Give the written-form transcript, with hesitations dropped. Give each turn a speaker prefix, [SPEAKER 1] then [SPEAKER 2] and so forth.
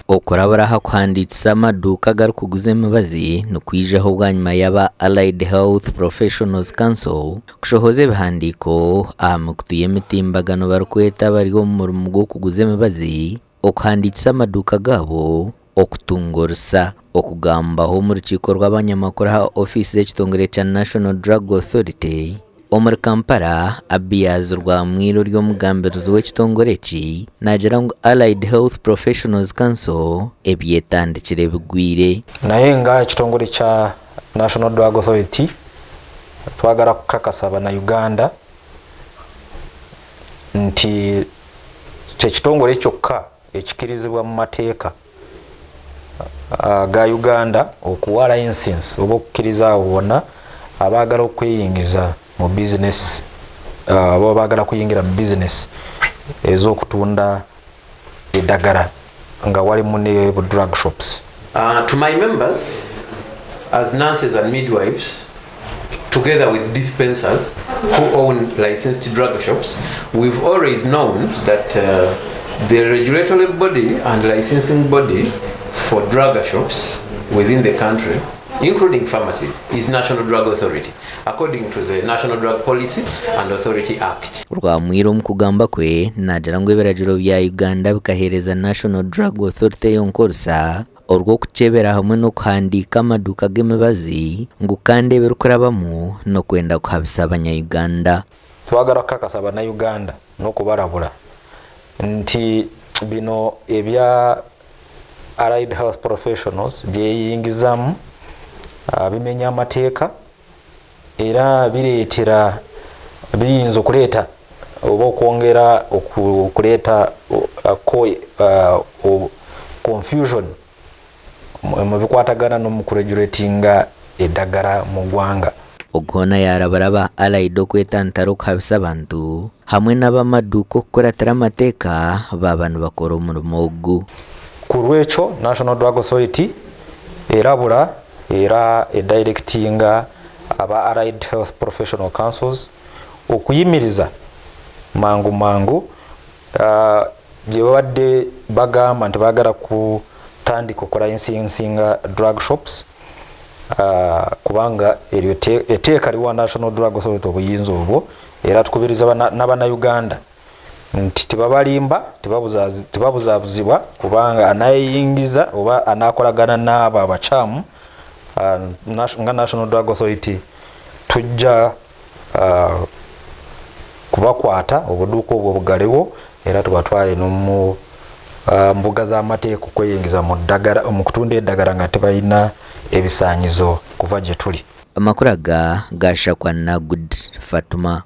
[SPEAKER 1] okurabura hakuhandikisa amaduuka agarikuguza emibazi nikwijaho bwanyuma yaba Allied Health Professionals Council kushohoza ebihandiiko aha mikutu y'emitimbagano barikweta bari omu murimo gw'okuguza emibazi okuhandikisa amaduuka gaabo okutungurisa okugambaho omu rukiiko rw'abanyamakuru ha ofisi y'ekitongore kya National Drug Authority omuri Kampala Abiaz Rwamwiro ry'omugambirizi w'ekitongore eki nagira ngu Allied Health Professionals Council ebyetandikire bigwire
[SPEAKER 2] naye nga ekitongore kya National Drug Authority twagala kukakasa Abannayuganda nti kyekitongole kyokka ekikirizibwa mu mateeka ga Uganda okuwa license oba okukkiriza abo bonna abaagala okweyingiza mu business abo baagala kuyingira mu business ez'okutunda eddagala nga walimu ne drug shops.
[SPEAKER 3] To my members as nurses and midwives together with dispensers who own licensed drug shops, we've always known that the regulatory body and licensing body for drug shops within the country, including pharmacies, is National Drug Authority, according to the National Drug Policy and Authority Act.
[SPEAKER 1] Rwamwiro mu kugamba kwe nagira ngu ebiragiro bya Uganda bikahereza National Drug Authority yonkorsa orw'okukyebera hamwe n'okuhandiika amaduuka g'emibazi ngu kandi ebirikurabamu n'okwenda kuhabisa Abanyayuganda.
[SPEAKER 2] Twagala kukakasa Abannayuganda n'okubalabula nti bino ebya Allied Health Professionals byeyingizamu bimenya amateeka era biyinza okuleeta oba okwongera okuleeta confusion mu bikwatagana n'omukuregulatinga eddagala mu ggwanga.
[SPEAKER 1] Ogona yarabaraba Allied okwetantara okuhabisa abantu hamwe n'abamaduuka okukuratira amateeka baba nibakora omurimo ogu.
[SPEAKER 2] Ku lwekyo National Drug Authority erabula era edirectinga aba Allied Health Professional Councils okuyimiriza mangu bye babadde bagamba nti baagala kutandika okulayinsinga drug shops kubanga eryo eteeka liwa National Drug Authority obuyinza obwo era tukubiriza n'Abannayuganda nti tebabalimba tebabuzaabuzibwa kubanga anayingiza oba anakolagana n'abo abakyamu nga National Drug Authority tujja kubakwata obuduuka obwo bugalewo era tubatwale mu mbuga z'amateeka okweyingiza mu kutunda eddagala nga tebalina ebisaanyizo kuva gye tuli.
[SPEAKER 1] Amakuru aga gashakwa na Good Fatuma.